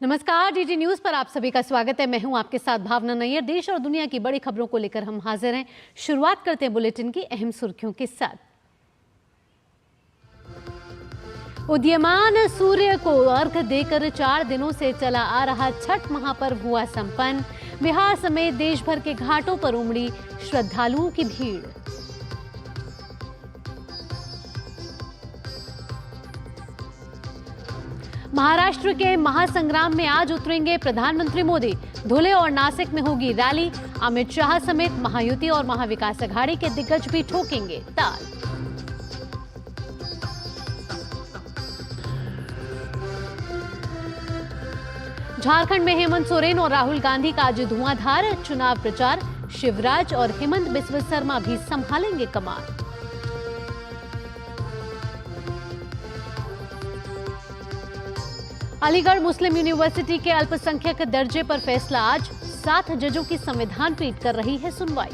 नमस्कार, DD news पर आप सभी का स्वागत है। मैं हूं आपके साथ भावना नैयर। देश और दुनिया की बड़ी खबरों को लेकर हम हाजिर हैं। शुरुआत करते हैं बुलेटिन की अहम सुर्खियों के साथ। उदीयमान सूर्य को अर्घ्य देकर 4 दिनों से चला आ रहा छठ महापर्व हुआ संपन्न। बिहार समेत देश भर के घाटों पर उमड़ी श्रद्धालुओं की भीड़। महाराष्ट्र के महासंग्राम में आज उतरेंगे प्रधानमंत्री मोदी। धुले और नासिक में होगी रैली। अमित शाह समेत महायुति और महाविकास अघाड़ी के दिग्गज भी ठोकेंगे ताल। झारखंड में हेमंत सोरेन और राहुल गांधी का आज धुआंधार चुनाव प्रचार। शिवराज और हेमंत बिस्व शर्मा भी संभालेंगे कमान। अलीगढ़ मुस्लिम यूनिवर्सिटी के अल्पसंख्यक दर्जे पर फैसला आज। 7 जजों की संविधान पीठ कर रही है सुनवाई।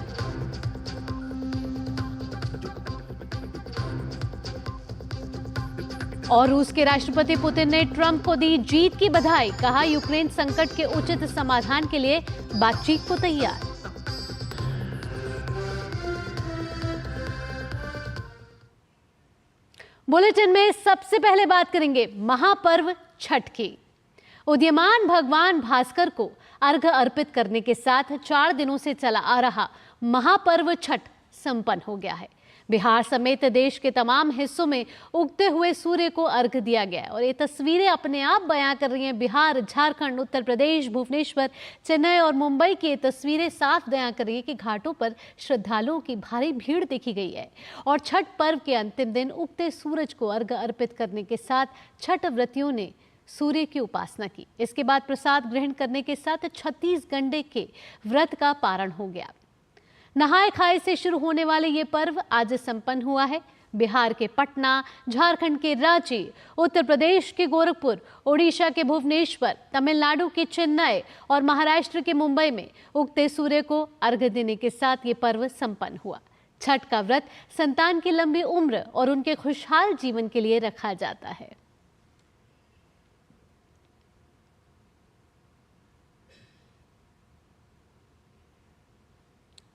और रूस के राष्ट्रपति पुतिन ने ट्रंप को दी जीत की बधाई। कहा, यूक्रेन संकट के उचित समाधान के लिए बातचीत को तैयार। बुलेटिन में सबसे पहले बात करेंगे महापर्व छठ की। उदीयमान भगवान भास्कर को अर्घ्य अर्पित करने के साथ 4 दिनों से चला आ रहा महापर्व छठ संपन्न हो गया है। बिहार समेत देश के तमाम हिस्सों में उगते हुए सूर्य को अर्घ्य दिया गया है और ये तस्वीरें अपने आप बयां कर रही हैं। बिहार, झारखंड, उत्तर प्रदेश, भुवनेश्वर, चेन्नई और मुंबई की ये तस्वीरें साफ बयां कर रही है कि घाटों पर श्रद्धालुओं की भारी भीड़ देखी गई है। और छठ पर्व के अंतिम दिन उगते सूरज को अर्घ्य अर्पित करने के साथ छठ व्रतियों ने सूर्य की उपासना की। इसके बाद प्रसाद ग्रहण करने के साथ 36 घंटे के व्रत का पारण हो गया। नहाय खाए से शुरू होने वाले ये पर्व आज संपन्न हुआ है। बिहार के पटना, झारखंड के रांची, उत्तर प्रदेश के गोरखपुर, ओडिशा के भुवनेश्वर, तमिलनाडु के चेन्नई और महाराष्ट्र के मुंबई में उगते सूर्य को अर्घ्य देने के साथ ये पर्व संपन्न हुआ। छठ का व्रत संतान की लंबी उम्र और उनके खुशहाल जीवन के लिए रखा जाता है।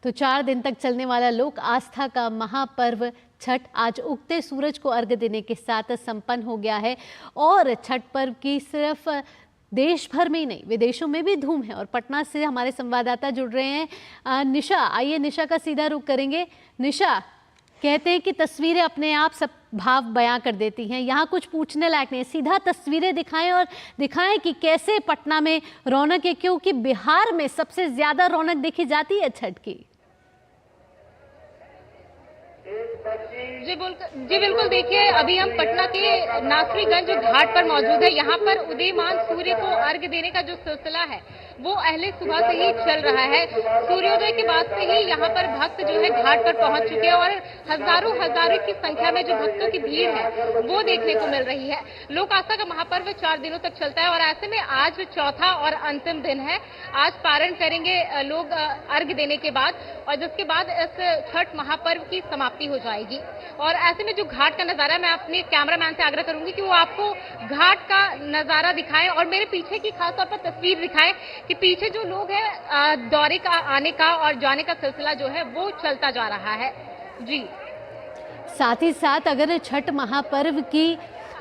तो 4 दिन तक चलने वाला लोक आस्था का महापर्व छठ आज उगते सूरज को अर्घ्य देने के साथ संपन्न हो गया है। और छठ पर्व की सिर्फ देश भर में ही नहीं, विदेशों में भी धूम है। और पटना से हमारे संवाददाता जुड़ रहे हैं। निशा, आइए निशा का सीधा रुख करेंगे। निशा, कहते हैं कि तस्वीरें अपने आप सब भाव बयां कर देती हैं। यहाँ कुछ पूछने लायक नहीं, सीधा तस्वीरें दिखाएं और दिखाएं कि कैसे पटना में रौनक है, क्योंकि बिहार में सबसे ज्यादा रौनक देखी जाती है छठ की। जी बिल्कुल, देखिए अभी हम पटना के नासरीगंज घाट पर मौजूद है। यहाँ पर उदीयमान सूर्य को अर्घ्य देने का जो सिलसिला है वो अहले सुबह से ही चल रहा है। सूर्योदय के बाद से ही यहाँ पर भक्त जो है घाट पर पहुंच चुके हैं और हजारों की संख्या में जो भक्तों की भीड़ है वो देखने को मिल रही है। लोक आस्था का महापर्व 4 दिनों तक चलता है और ऐसे में आज चौथा और अंतिम दिन है। आज पारण करेंगे लोग अर्घ्य देने के बाद, और जिसके बाद इस छठ महापर्व की समाप्ति हो जाएगी। और ऐसे में जो घाट का नजारा है, मैं अपने कैमरामैन से आग्रह करूंगी कि वो आपको घाट का नजारा दिखाएं और मेरे पीछे की खासतौर पर तस्वीर दिखाएं कि पीछे जो लोग हैं दौरे का आने का और जाने का सिलसिला जो है वो चलता जा रहा है। जी, साथ ही साथ अगर छठ महापर्व की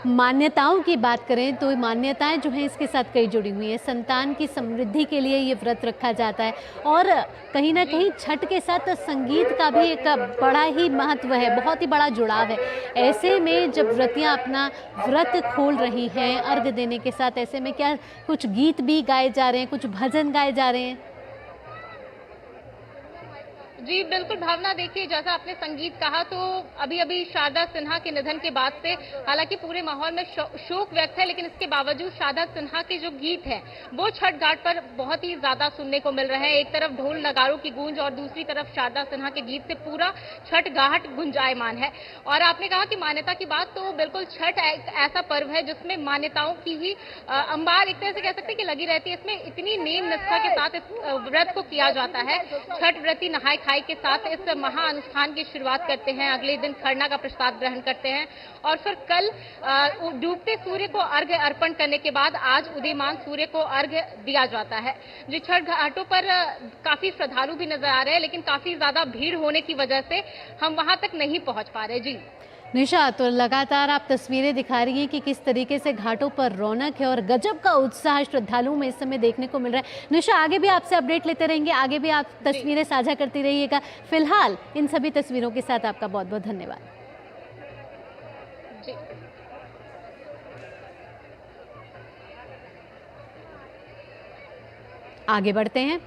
मान्यताओं की बात करें तो मान्यताएं जो हैं इसके साथ कई जुड़ी हुई हैं। संतान की समृद्धि के लिए ये व्रत रखा जाता है और कहीं ना कहीं छठ के साथ संगीत का भी एक बड़ा ही महत्व है, बहुत ही बड़ा जुड़ाव है। ऐसे में जब व्रतियां अपना व्रत खोल रही हैं अर्घ्य देने के साथ, ऐसे में क्या कुछ गीत भी गाए जा रहे हैं, कुछ भजन गाए जा रहे हैं? जी बिल्कुल भावना, देखिए जैसा आपने संगीत कहा तो अभी शारदा सिन्हा के निधन के बाद से हालांकि पूरे माहौल में शोक व्यक्त है, लेकिन इसके बावजूद शारदा सिन्हा के जो गीत हैं वो छठ घाट पर बहुत ही ज्यादा सुनने को मिल रहे हैं। एक तरफ ढोल नगाड़ों की गूंज और दूसरी तरफ शारदा सिन्हा के गीत से पूरा छठ घाट गुंजायमान है। और आपने कहा कि मान्यता की बात, तो बिल्कुल छठ एक ऐसा पर्व है जिसमें मान्यताओं की ही अंबार एक तरह से कह सकते हैं कि लगी रहती है। इसमें इतनी नेम निष्ठा के साथ इस व्रत को किया जाता है। छठ व्रती नहाय मिठाई के साथ इस महाअनुष्ठान की शुरुआत करते हैं। अगले दिन खरना का प्रसाद ग्रहण करते हैं और फिर कल डूबते सूर्य को अर्घ्य अर्पण करने के बाद आज उदीयमान सूर्य को अर्घ्य दिया जाता है। जी, छठ घाटों पर काफी श्रद्धालु भी नजर आ रहे हैं, लेकिन काफी ज्यादा भीड़ होने की वजह से हम वहां तक नहीं पहुंच पा रहे। जी निशा, तो लगातार आप तस्वीरें दिखा रही हैं कि किस तरीके से घाटों पर रौनक है और गजब का उत्साह श्रद्धालुओं में इस समय देखने को मिल रहा है। निशा, आगे भी आपसे अपडेट लेते रहेंगे, आगे भी आप तस्वीरें साझा करती रहिएगा। फिलहाल इन सभी तस्वीरों के साथ आपका बहुत बहुत धन्यवाद। जी आगे बढ़ते हैं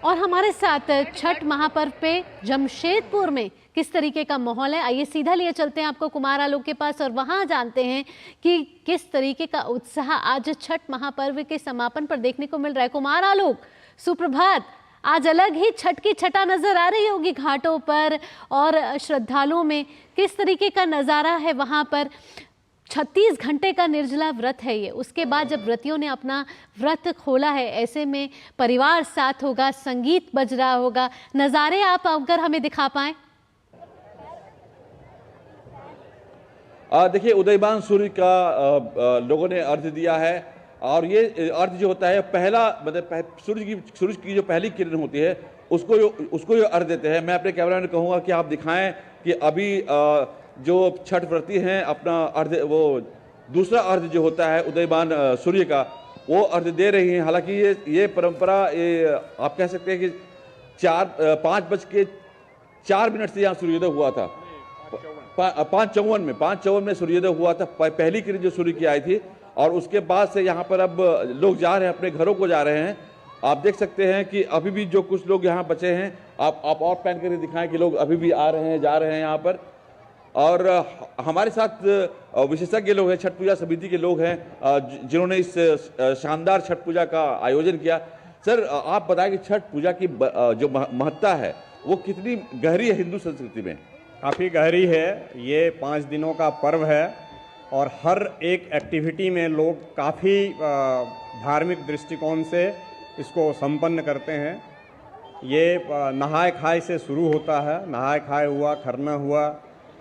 और हमारे साथ छठ महापर्व पे जमशेदपुर में किस तरीके का माहौल है, आइए सीधा लिए चलते हैं आपको कुमार आलोक के पास और वहां जानते हैं कि किस तरीके का उत्साह आज छठ महापर्व के समापन पर देखने को मिल रहा है। कुमार आलोक, सुप्रभात। आज अलग ही छठ की छटा नजर आ रही होगी घाटों पर और श्रद्धालुओं में, किस तरीके का नजारा है वहां पर। 36 घंटे का निर्जला व्रत है ये, उसके बाद जब व्रतियों ने अपना व्रत खोला है, ऐसे में परिवार साथ होगा, संगीत बज रहा होगा, नज़ारे आप अगर हमें दिखा पाएं। देखिए, उदयमान सूर्य का लोगों ने अर्घ्य दिया है और ये अर्घ्य जो होता है पहला, मतलब सूरज की जो पहली किरण होती है उसको ये अर्घ्य देते हैं। मैं अपने कैमरा में कहूँगा कि आप दिखाएं कि अभी जो छठ व्रती हैं अपना अर्घ्य, वो दूसरा अर्घ्य जो होता है उदयमान सूर्य का, वो अर्घ्य दे रही हैं। हालांकि ये परंपरा, ये आप कह सकते हैं कि 5:04 से यहाँ सूर्योदय हुआ था। 5:54 में सूर्योदय हुआ था, पहली किरण जो सूर्य की आई थी। और उसके बाद से यहाँ पर अब लोग जा रहे हैं, अपने घरों को जा रहे हैं। आप देख सकते हैं कि अभी भी जो कुछ लोग यहाँ बचे हैं, आप और पैन करके दिखाएं कि लोग अभी भी आ रहे हैं, जा रहे हैं यहाँ पर। और हमारे साथ विशेषज्ञ लोग हैं, छठ पूजा समिति के लोग हैं जिन्होंने इस शानदार छठ पूजा का आयोजन किया। सर, आप बताएं कि छठ पूजा की जो महत्ता है वो कितनी गहरी है हिंदू संस्कृति में? काफ़ी गहरी है। ये 5 दिनों का पर्व है और हर एक एक्टिविटी में लोग काफ़ी धार्मिक दृष्टिकोण से इसको संपन्न करते हैं। ये नहाय खाए से शुरू होता है। नहाय खाए हुआ, खरना हुआ,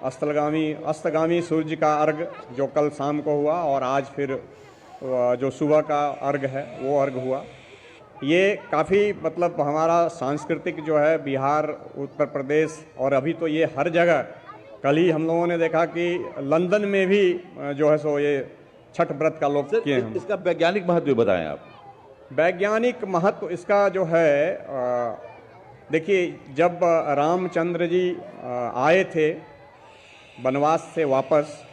अस्तगामी सूर्य का अर्घ जो कल शाम को हुआ और आज फिर जो सुबह का अर्घ है वो अर्घ हुआ। ये काफ़ी मतलब हमारा सांस्कृतिक जो है बिहार, उत्तर प्रदेश और अभी तो ये हर जगह, कल ही हम लोगों ने देखा कि लंदन में भी जो है सो ये छठ व्रत का लोग किए हैं। इसका वैज्ञानिक महत्व बताएं आप। वैज्ञानिक महत्व इसका जो है, देखिए, जब रामचंद्र जी आए थे वनवास से वापस,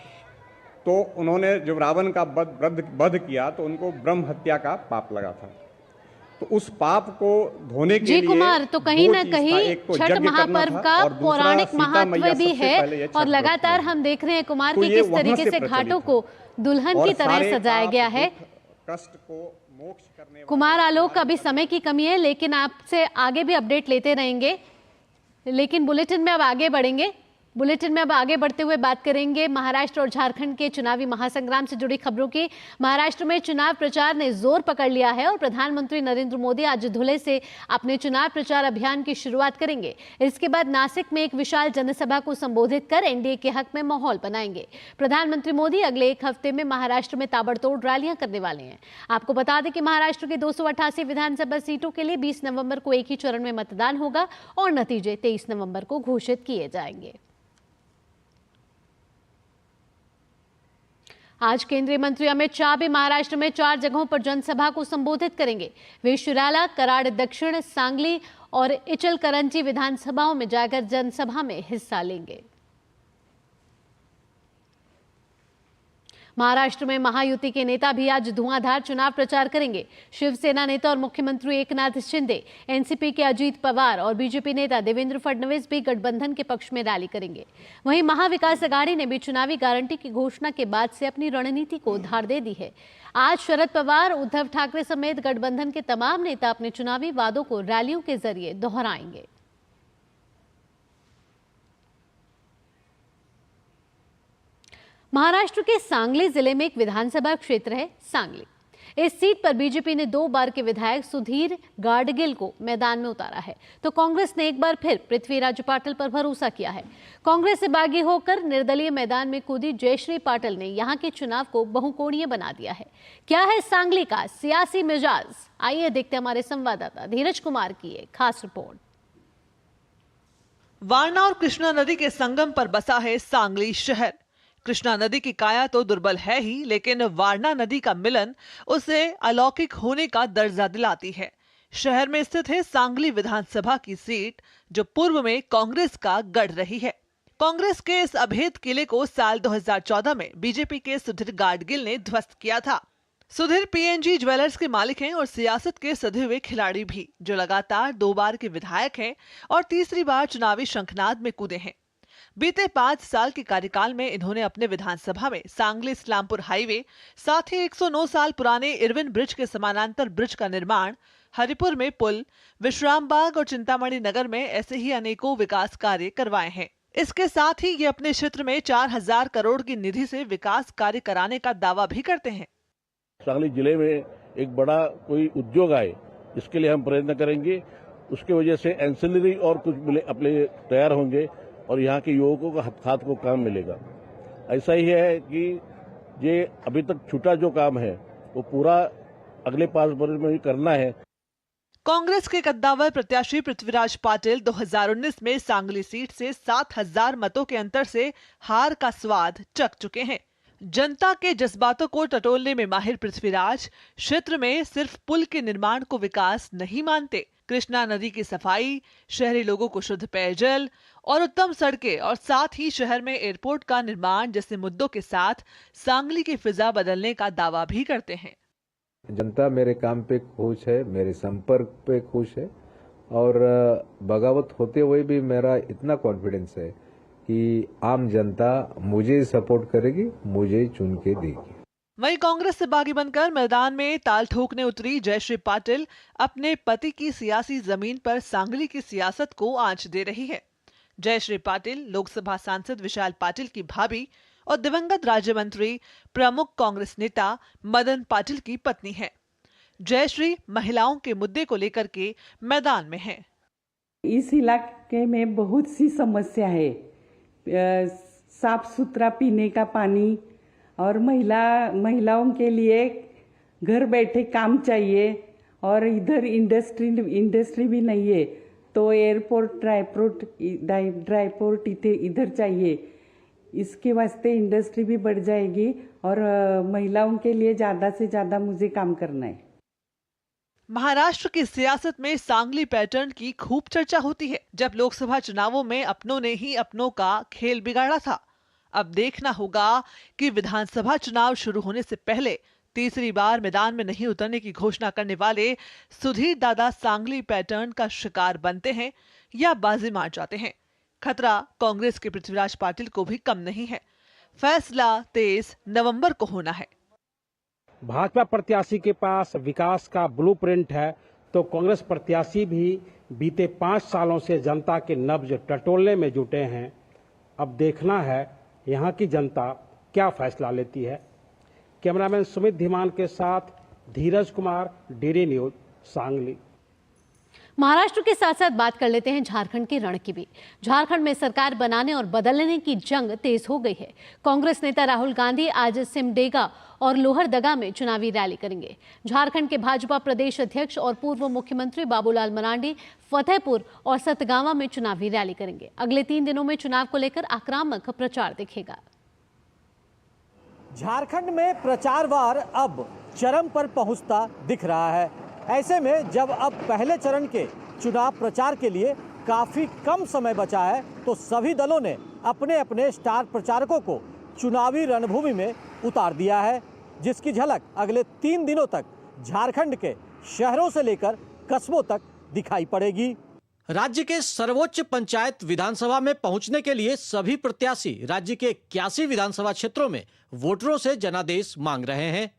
तो उन्होंने जब रावण का वध किया तो उनको ब्रह्म हत्या का पाप लगा था। तो उस पाप को धोने के लिए कुमार, तो कहीं ना कहीं छठ महापर्व का पौराणिक महत्व भी है और लगातार हम देख रहे हैं कुमार कि किस तरीके से घाटों को दुल्हन की तरह सजाया गया है। कष्ट को मोक्ष करने कुमार आलोक, अभी समय की कमी है लेकिन आपसे आगे भी अपडेट लेते रहेंगे, लेकिन बुलेटिन में अब आगे बढ़ेंगे। बुलेटिन में अब आगे बढ़ते हुए बात करेंगे महाराष्ट्र और झारखंड के चुनावी महासंग्राम से जुड़ी खबरों की। महाराष्ट्र में चुनाव प्रचार ने जोर पकड़ लिया है और प्रधानमंत्री नरेंद्र मोदी आज धुले से अपने चुनाव प्रचार अभियान की शुरुआत करेंगे। इसके बाद नासिक में एक विशाल जनसभा को संबोधित कर एनडीए के हक में माहौल बनाएंगे। प्रधानमंत्री मोदी अगले एक हफ्ते में महाराष्ट्र में ताबड़तोड़ रैलियां करने वाले हैं। आपको बता दें कि महाराष्ट्र की 288 विधानसभा सीटों के लिए 20 नवंबर को एक ही चरण में मतदान होगा और नतीजे 23 नवंबर को घोषित किए जाएंगे। आज केंद्रीय मंत्री अमित शाह भी महाराष्ट्र में 4 जगहों पर जनसभा को संबोधित करेंगे। वे शिराला, कराड दक्षिण, सांगली और इचलकरंजी विधानसभाओं में जाकर जनसभा में हिस्सा लेंगे। महाराष्ट्र में महायुति के नेता भी आज धुआंधार चुनाव प्रचार करेंगे। शिवसेना नेता और मुख्यमंत्री एकनाथ शिंदे, एनसीपी के अजीत पवार और बीजेपी नेता देवेंद्र फडणवीस भी गठबंधन के पक्ष में रैली करेंगे। वहीं महाविकास अघाड़ी ने भी चुनावी गारंटी की घोषणा के बाद से अपनी रणनीति को धार दे दी है। आज शरद पवार, उद्धव ठाकरे समेत गठबंधन के तमाम नेता अपने चुनावी वादों को रैलियों के जरिए दोहराएंगे। महाराष्ट्र के सांगली जिले में एक विधानसभा क्षेत्र है सांगली। इस सीट पर बीजेपी ने 2 बार के विधायक सुधीर गाडगिल को मैदान में उतारा है, तो कांग्रेस ने एक बार फिर पृथ्वीराज पाटिल पर भरोसा किया है। कांग्रेस से बागी होकर निर्दलीय मैदान में कूदी जयश्री पाटिल ने यहां के चुनाव को बहुकोणीय बना दिया है। क्या है सांगली का सियासी मिजाज, आइए देखते हमारे संवाददाता धीरज कुमार की एक खास रिपोर्ट। वारणा और कृष्णा नदी के संगम पर बसा है सांगली शहर। कृष्णा नदी की काया तो दुर्बल है ही, लेकिन वारणा नदी का मिलन उसे अलौकिक होने का दर्जा दिलाती है। शहर में स्थित है सांगली विधानसभा की सीट, जो पूर्व में कांग्रेस का गढ़ रही है। कांग्रेस के इस अभेद किले को साल 2014 में बीजेपी के सुधीर गाडगिल ने ध्वस्त किया था। सुधीर पीएनजी ज्वेलर्स के मालिक हैं और सियासत के सधे हुए खिलाड़ी भी, जो लगातार 2 बार के विधायक हैं और तीसरी बार चुनावी शंखनाद में कूदे हैं। बीते 5 साल के कार्यकाल में इन्होंने अपने विधानसभा में सांगली इस्लामपुर हाईवे, साथ ही 109 साल पुराने इरविन ब्रिज के समानांतर ब्रिज का निर्माण, हरिपुर में पुल, विश्राम बाग और चिंतामणि नगर में ऐसे ही अनेकों विकास कार्य करवाए हैं। इसके साथ ही ये अपने क्षेत्र में 4000 करोड़ की निधि से विकास कार्य कराने का दावा भी करते हैं। सांगली जिले में एक बड़ा कोई उद्योग आए, इसके लिए हम प्रयत्न करेंगे। उसके वजह से एंसिलरी और कुछ अपने तैयार होंगे और यहाँ के युवकों को हाथ को काम मिलेगा। ऐसा ही है कि ये अभी तक छूटा जो काम है वो पूरा अगले 5 वर्ष में ही करना है। कांग्रेस के कद्दावर प्रत्याशी पृथ्वीराज पाटिल 2019 में सांगली सीट से 7000 मतों के अंतर से हार का स्वाद चख चुके हैं। जनता के जज्बातों को टटोलने में माहिर पृथ्वीराज क्षेत्र में सिर्फ पुल के निर्माण को विकास नहीं मानते। कृष्णा नदी की सफाई, शहरी लोगों को शुद्ध पेयजल और उत्तम सड़कें और साथ ही शहर में एयरपोर्ट का निर्माण जैसे मुद्दों के साथ सांगली की फिजा बदलने का दावा भी करते हैं। जनता मेरे काम पे खुश है, मेरे संपर्क पे खुश है और बगावत होते हुए भी मेरा इतना कॉन्फिडेंस है कि आम जनता मुझे सपोर्ट करेगी, मुझे चुन के देगी। वहीं कांग्रेस से बागी बनकर मैदान में ताल ठोकने उतरी जयश्री पाटिल अपने पति की सियासी जमीन पर सांगली की सियासत को आंच दे रही है। जयश्री पाटिल लोकसभा सांसद विशाल पाटिल की भाभी और दिवंगत राज्य मंत्री प्रमुख कांग्रेस नेता मदन पाटिल की पत्नी है। जयश्री महिलाओं के मुद्दे को लेकर के मैदान में है। इस इलाके में बहुत सी समस्या है, साफ सुथरा पीने का पानी और महिलाओं के लिए घर बैठे काम चाहिए और इधर इंडस्ट्री भी नहीं है, तो एयरपोर्ट ड्राईपोर्ट इधर चाहिए। इसके वास्ते इंडस्ट्री भी बढ़ जाएगी और महिलाओं के लिए ज़्यादा से ज़्यादा मुझे काम करना है। महाराष्ट्र की सियासत में सांगली पैटर्न की खूब चर्चा होती है। जब लोकसभा चुनावों में अपनों ने ही अपनों का खेल बिगाड़ा था। अब देखना होगा कि विधानसभा चुनाव शुरू होने से पहले तीसरी बार मैदान में नहीं उतरने की घोषणा करने वाले सुधीर दादा सांगली पैटर्न का शिकार बनते हैं या बाजी मार जाते हैं। खतरा कांग्रेस के पृथ्वीराज पाटिल को भी कम नहीं है। फैसला 23 नवंबर को होना है। भाजपा प्रत्याशी के पास विकास का ब्लूप्रिंट है, तो कांग्रेस प्रत्याशी भी बीते 5 सालों से जनता के नब्ज टटोलने में जुटे हैं। अब देखना है यहाँ की जनता क्या फैसला लेती है। कैमरामैन सुमित धीमान के साथ धीरज कुमार, डीडी न्यूज, सांगली। महाराष्ट्र के साथ साथ बात कर लेते हैं झारखंड के रण की भी। झारखंड में सरकार बनाने और बदलने की जंग तेज हो गई है। कांग्रेस नेता राहुल गांधी आज सिमडेगा और लोहरदगा में चुनावी रैली करेंगे। झारखंड के भाजपा प्रदेश अध्यक्ष और पूर्व मुख्यमंत्री बाबूलाल मरांडी फतेहपुर और सतगावा में चुनावी रैली करेंगे। अगले 3 दिनों में चुनाव को लेकर आक्रामक प्रचार दिखेगा। झारखंड में प्रचार वार अब चरम पर पहुंचता दिख रहा है। ऐसे में जब अब पहले चरण के चुनाव प्रचार के लिए काफी कम समय बचा है, तो सभी दलों ने अपने अपने स्टार प्रचारकों को चुनावी रणभूमि में उतार दिया है, जिसकी झलक अगले 3 दिनों तक झारखंड के शहरों से लेकर कस्बों तक दिखाई पड़ेगी। राज्य के सर्वोच्च पंचायत विधानसभा में पहुंचने के लिए सभी प्रत्याशी राज्य के 81 विधानसभा क्षेत्रों में वोटरों से जनादेश मांग रहे हैं।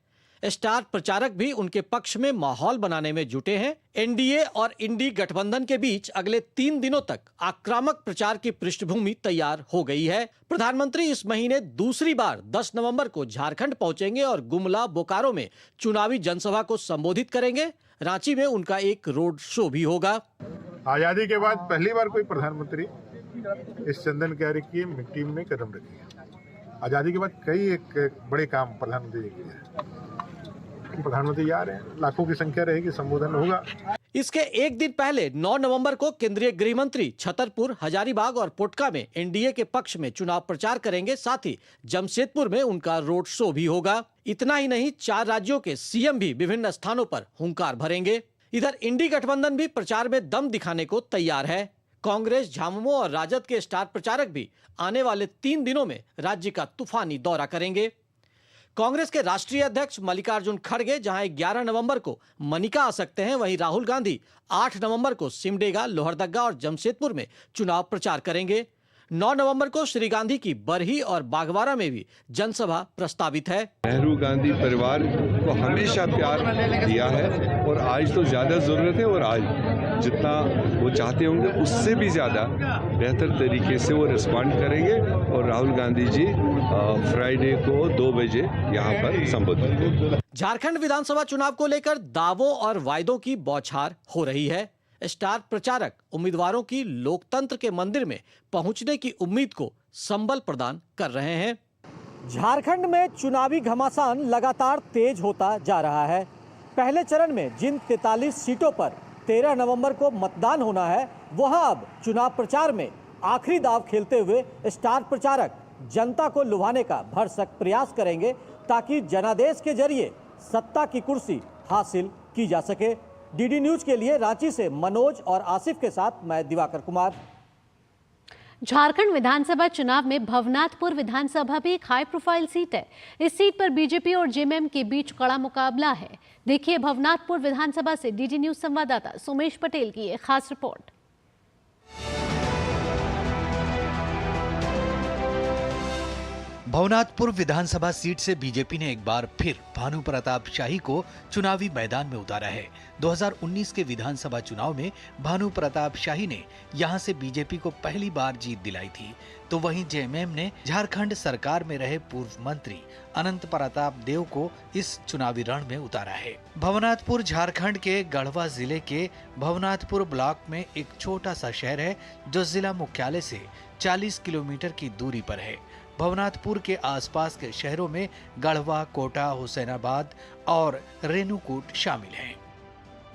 स्टार प्रचारक भी उनके पक्ष में माहौल बनाने में जुटे हैं। एनडीए और इंडी गठबंधन के बीच अगले 3 दिनों तक आक्रामक प्रचार की पृष्ठभूमि तैयार हो गई है। प्रधानमंत्री इस महीने दूसरी बार 10 नवंबर को झारखंड पहुंचेंगे और गुमला, बोकारो में चुनावी जनसभा को संबोधित करेंगे। रांची में उनका एक रोड शो भी होगा। आजादी के बाद पहली बार कोई प्रधानमंत्री इस चंदन क्यारी की मिट्टी में कदम रखेगा। आजादी के बाद कई एक बड़े काम प्रधानमंत्री ने किए हैं। प्रधानमंत्री आ रहे हैं, लाखों की संख्या रहेगी, संबोधन होगा। इसके एक दिन पहले 9 नवंबर को केंद्रीय गृह मंत्री छतरपुर, हजारीबाग और पोटका में एनडीए के पक्ष में चुनाव प्रचार करेंगे। साथ ही जमशेदपुर में उनका रोड शो भी होगा। इतना ही नहीं, 4 राज्यों के सीएम भी विभिन्न स्थानों पर हुंकार भरेंगे। इधर इंडी गठबंधन भी प्रचार में दम दिखाने को तैयार है। कांग्रेस, झामुमो और राजद के स्टार प्रचारक भी आने वाले 3 दिनों में राज्य का तूफानी दौरा करेंगे। कांग्रेस के राष्ट्रीय अध्यक्ष मल्लिकार्जुन खड़गे जहां 11 नवंबर को मनिका आ सकते हैं, वहीं राहुल गांधी 8 नवंबर को सिमडेगा, लोहरदगा और जमशेदपुर में चुनाव प्रचार करेंगे। 9 नवंबर को श्री गांधी की बरही और बागवाड़ा में भी जनसभा प्रस्तावित है। नेहरू गांधी परिवार को हमेशा प्यार दिया है और आज तो ज्यादा जरूरत है, और आज जितना वो चाहते होंगे उससे भी ज्यादा बेहतर तरीके से वो रिस्पॉन्ड करेंगे। और राहुल गांधी जी फ्राइडे को 2 बजे यहाँ पर संबोधित करेंगे। झारखंड विधानसभा चुनाव को लेकर दावों और वायदों की बौछार हो रही है। स्टार प्रचारक उम्मीदवारों की लोकतंत्र के मंदिर में पहुंचने की उम्मीद को संबल प्रदान कर रहे हैं। झारखंड में चुनावी घमासान लगातार तेज होता जा रहा है। पहले चरण में जिन 43 सीटों पर 13 नवंबर को मतदान होना है, वहां अब चुनाव प्रचार में आखिरी दाव खेलते हुए स्टार प्रचारक जनता को लुभाने का भरसक प्रयास करेंगे ताकि जनादेश के जरिए सत्ता की कुर्सी हासिल की जा सके। डीडी न्यूज के लिए रांची से मनोज और आसिफ के साथ मैं दिवाकर कुमार। झारखंड विधानसभा चुनाव में भवनाथपुर विधानसभा भी एक हाई प्रोफाइल सीट है। इस सीट पर बीजेपी और जेएमएम के बीच कड़ा मुकाबला है। देखिए भवनाथपुर विधानसभा से डीडी न्यूज संवाददाता सुमेश पटेल की एक खास रिपोर्ट। भवनाथपुर विधानसभा सीट से बीजेपी ने एक बार फिर भानु प्रताप शाही को चुनावी मैदान में उतारा है। 2019 के विधानसभा चुनाव में भानु प्रताप शाही ने यहां से बीजेपी को पहली बार जीत दिलाई थी, तो वहीं जेएमएम ने झारखंड सरकार में रहे पूर्व मंत्री अनंत प्रताप देव को इस चुनावी रण में उतारा है। भवनाथपुर झारखंड के गढ़वा जिले के भवनाथपुर ब्लॉक में एक छोटा सा शहर है जो जिला मुख्यालय से 40 किलोमीटर की दूरी पर है। भवनाथपुर के आसपास के शहरों में गढ़वा, कोटा, हुसैनाबाद और रेणुकूट शामिल हैं।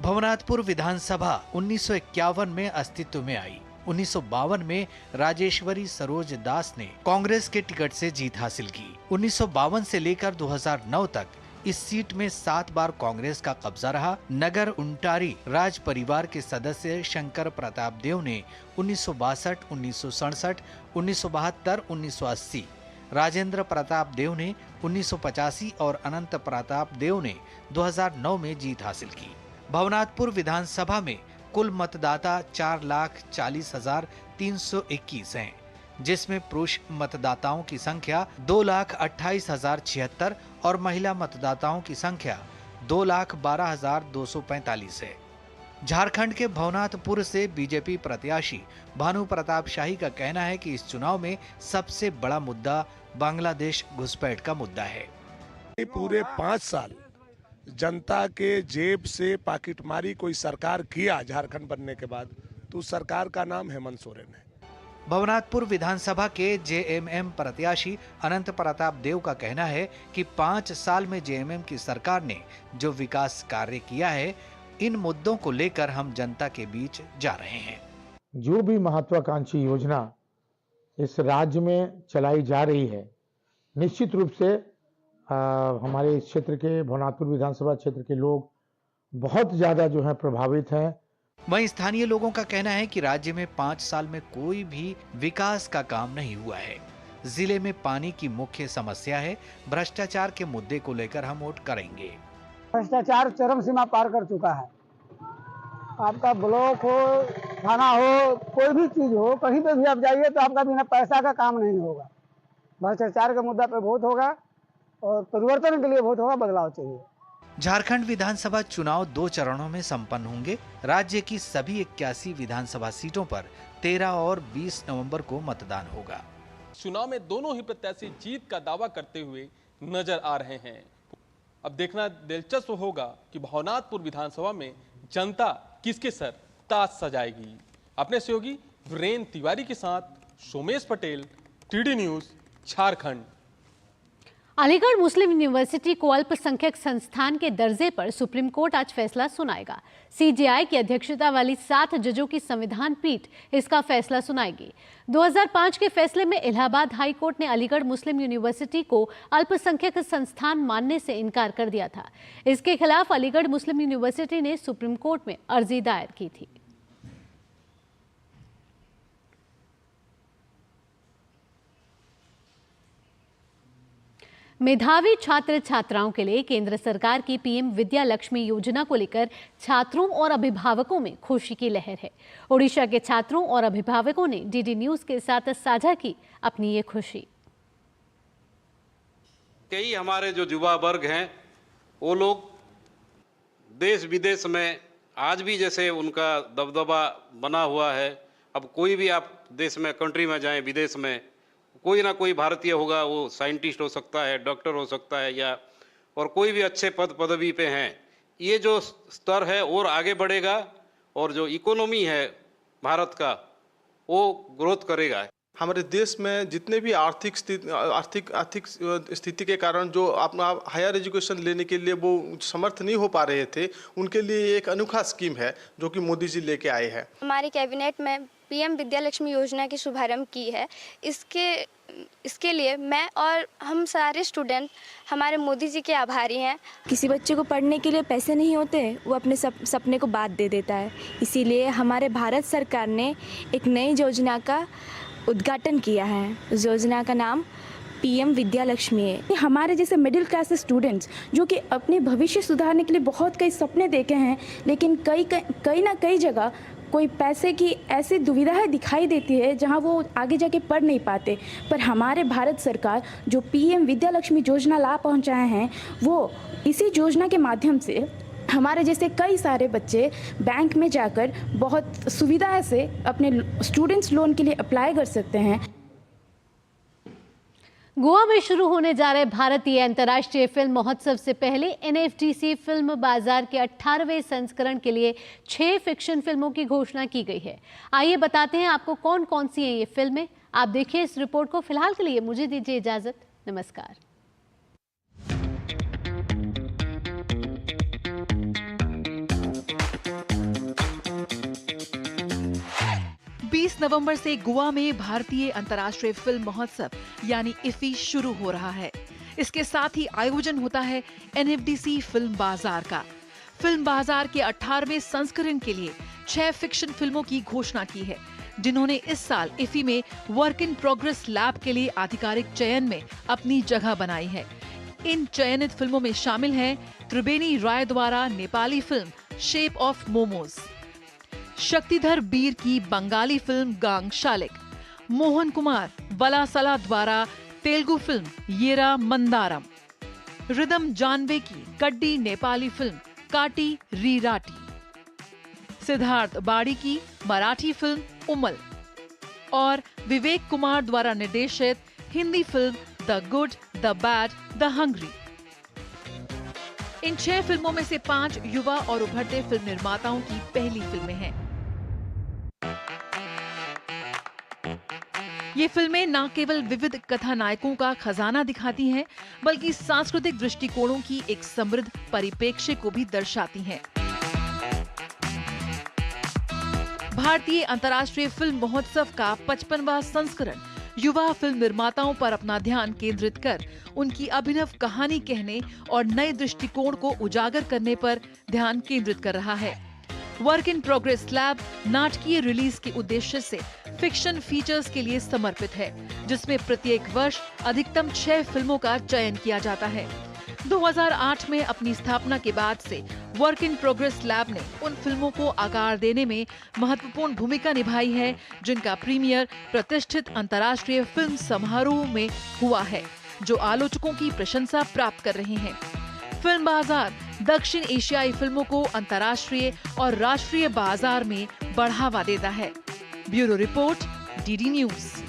भवनाथपुर विधानसभा 1951 में अस्तित्व में आई। 1952 में राजेश्वरी सरोज दास ने कांग्रेस के टिकट से जीत हासिल की। 1952 से लेकर 2009 तक इस सीट में 7 बार कांग्रेस का कब्जा रहा। नगर उंटारी राज परिवार के सदस्य शंकर प्रताप देव ने 1962, 1967, 1972, 1980, राजेंद्र प्रताप देव ने 1985 और अनंत प्रताप देव ने 2009 में जीत हासिल की। भवनाथपुर विधानसभा में कुल मतदाता 4,40,321 हैं, जिसमें पुरुष मतदाताओं की संख्या 2,28,076 और महिला मतदाताओं की संख्या 2,12,245 है। झारखंड के भवनाथपुर से बीजेपी प्रत्याशी भानु प्रताप शाही का कहना है कि इस चुनाव में सबसे बड़ा मुद्दा बांग्लादेश घुसपैठ का मुद्दा है। पूरे 5 साल जनता के जेब से पाकिटमारी कोई सरकार किया झारखंड बनने के बाद, तो सरकार का नाम हेमंत सोरेन है। भवनाथपुर विधानसभा के जेएमएम प्रत्याशी अनंत प्रताप देव का कहना है कि 5 साल में जेएमएम की सरकार ने जो विकास कार्य किया है, इन मुद्दों को लेकर हम जनता के बीच जा रहे हैं। जो भी महत्वाकांक्षी योजना इस राज्य में चलाई जा रही है, निश्चित रूप से हमारे इस क्षेत्र के भवनाथपुर विधानसभा क्षेत्र के लोग बहुत ज्यादा जो है प्रभावित हैं। वहीं स्थानीय लोगों का कहना है कि राज्य में 5 साल में कोई भी विकास का काम नहीं हुआ है। जिले में पानी की मुख्य समस्या है। भ्रष्टाचार के मुद्दे को लेकर हम वोट करेंगे। भ्रष्टाचार चरम सीमा पार कर चुका है। आपका ब्लॉक हो, थाना हो, कोई भी चीज हो, कहीं पे भी आप जाइए तो आपका बिना पैसा का काम नहीं होगा। भ्रष्टाचार के मुद्दा पे वोट होगा और परिवर्तन के लिए वोट होगा, बदलाव चाहिए। झारखंड विधानसभा चुनाव 2 चरणों में संपन्न होंगे। राज्य की सभी 81 विधानसभा सीटों पर 13 और 20 नवंबर को मतदान होगा। चुनाव में दोनों ही प्रत्याशी जीत का दावा करते हुए नजर आ रहे हैं। अब देखना दिलचस्प होगा कि भवनाथपुर विधानसभा में जनता किसके सर ताज सजाएगी। अपने सहयोगी वीरेंद्र तिवारी के साथ सोमेश पटेल, टीडी न्यूज, झारखंड। अलीगढ़ मुस्लिम यूनिवर्सिटी को अल्पसंख्यक संस्थान के दर्जे पर सुप्रीम कोर्ट आज फैसला सुनाएगा। सीजेआई की अध्यक्षता वाली 7 जजों की संविधान पीठ इसका फैसला सुनाएगी। 2005 के फैसले में इलाहाबाद हाई कोर्ट ने अलीगढ़ मुस्लिम यूनिवर्सिटी को अल्पसंख्यक संस्थान मानने से इनकार कर दिया था। इसके खिलाफ अलीगढ़ मुस्लिम यूनिवर्सिटी ने सुप्रीम कोर्ट में अर्जी दायर की थी। मेधावी छात्र छात्राओं के लिए केंद्र सरकार की पीएम विद्या लक्ष्मी योजना को लेकर छात्रों और अभिभावकों में खुशी की लहर है। ओडिशा के छात्रों और अभिभावकों ने डीडी न्यूज के साथ साझा की अपनी ये खुशी। कई हमारे जो युवा वर्ग हैं वो लोग देश विदेश में आज भी जैसे उनका दबदबा बना हुआ है। अब कोई भी आप देश में कंट्री में जाएं, विदेश में कोई ना कोई भारतीय होगा, वो साइंटिस्ट हो सकता है, डॉक्टर हो सकता है, या और कोई भी अच्छे पद पदवी पे हैं। ये जो स्तर है और आगे बढ़ेगा और जो इकोनॉमी है भारत का वो ग्रोथ करेगा। हमारे देश में जितने भी आर्थिक स्थिति के कारण जो अपना हायर एजुकेशन लेने के लिए वो समर्थ नहीं हो पा रहे थे, उनके लिए एक अनोखा स्कीम है जो कि मोदी जी लेके आए हैं। हमारी कैबिनेट में पीएम विद्या लक्ष्मी योजना की शुभारंभ की है। इसके लिए मैं और हम सारे स्टूडेंट हमारे मोदी जी के आभारी हैं। किसी बच्चे को पढ़ने के लिए पैसे नहीं होते, वो अपने सपने को बात दे देता है। इसीलिए हमारे भारत सरकार ने एक नई योजना का उद्घाटन किया है। उस योजना का नाम पीएम विद्या लक्ष्मी है। हमारे जैसे मिडिल क्लास स्टूडेंट्स जो कि अपने भविष्य सुधारने के लिए बहुत कई सपने देखे हैं, लेकिन कई ना कई जगह कोई पैसे की ऐसी दुविधाएं दिखाई देती है जहां वो आगे जाके पढ़ नहीं पाते। पर हमारे भारत सरकार जो पीएम विद्या लक्ष्मी योजना ला पहुंचाए हैं, वो इसी योजना के माध्यम से हमारे जैसे कई सारे बच्चे बैंक में जाकर बहुत सुविधा से अपने स्टूडेंट्स लोन के लिए अप्लाई कर सकते हैं। गोवा में शुरू होने जा रहे भारतीय अंतर्राष्ट्रीय फिल्म महोत्सव से पहले एनएफडीसी फिल्म बाजार के 18वें संस्करण के लिए 6 फिक्शन फिल्मों की घोषणा की गई है। आइए बताते हैं आपको कौन कौन सी हैं ये फिल्में। आप देखिए इस रिपोर्ट को। फिलहाल के लिए मुझे दीजिए इजाजत। नमस्कार। 20 नवंबर से गोवा में भारतीय अंतर्राष्ट्रीय फिल्म महोत्सव यानी इफी शुरू हो रहा है। इसके साथ ही आयोजन होता है एनएफडीसी फिल्म बाजार का। फिल्म बाजार के 18वें संस्करण के लिए 6 फिक्शन फिल्मों की घोषणा की है, जिन्होंने इस साल इफी में वर्क इन प्रोग्रेस लैब के लिए आधिकारिक चयन में अपनी जगह बनाई है। इन चयनित फिल्मों में शामिल हैं त्रिवेणी राय द्वारा Nepali film shape of momos, Shaktidhar Bir की बंगाली फिल्म गांग शालिक, मोहन कुमार बलासला द्वारा तेलुगु फिल्म येरा मंदारम, रिदम जानवे की कड्डी नेपाली फिल्म काटी रीराटी, सिद्धार्थ बाड़ी की मराठी फिल्म उमल और विवेक कुमार द्वारा निर्देशित Hindi film the good, the bad, the hungry. इन 6 फिल्मों में से 5 युवा और उभरते फिल्म निर्माताओं की पहली फिल्में हैं। ये फिल्में न केवल विविध कथानायकों का खजाना दिखाती हैं, बल्कि सांस्कृतिक दृष्टिकोणों की एक समृद्ध परिप्रेक्ष्य को भी दर्शाती हैं। भारतीय अंतर्राष्ट्रीय फिल्म महोत्सव का 55वां संस्करण युवा फिल्म निर्माताओं पर अपना ध्यान केंद्रित कर उनकी अभिनव कहानी कहने और नए दृष्टिकोण को उजागर करने पर ध्यान केंद्रित कर रहा है। वर्क इन प्रोग्रेस लैब नाटकीय रिलीज के उद्देश्य से फिक्शन फीचर्स के लिए समर्पित है, जिसमें प्रत्येक वर्ष अधिकतम 6 फिल्मों का चयन किया जाता है। 2008 में अपनी स्थापना के बाद से वर्क इन प्रोग्रेस लैब ने उन फिल्मों को आकार देने में महत्वपूर्ण भूमिका निभाई है, जिनका प्रीमियर प्रतिष्ठित अंतर्राष्ट्रीय फिल्म समारोह में हुआ है, जो आलोचकों की प्रशंसा प्राप्त कर रहे हैं। फिल्म बाजार दक्षिण एशियाई फिल्मों को अंतर्राष्ट्रीय और राष्ट्रीय बाजार में बढ़ावा देता है। Bureau report, DD news.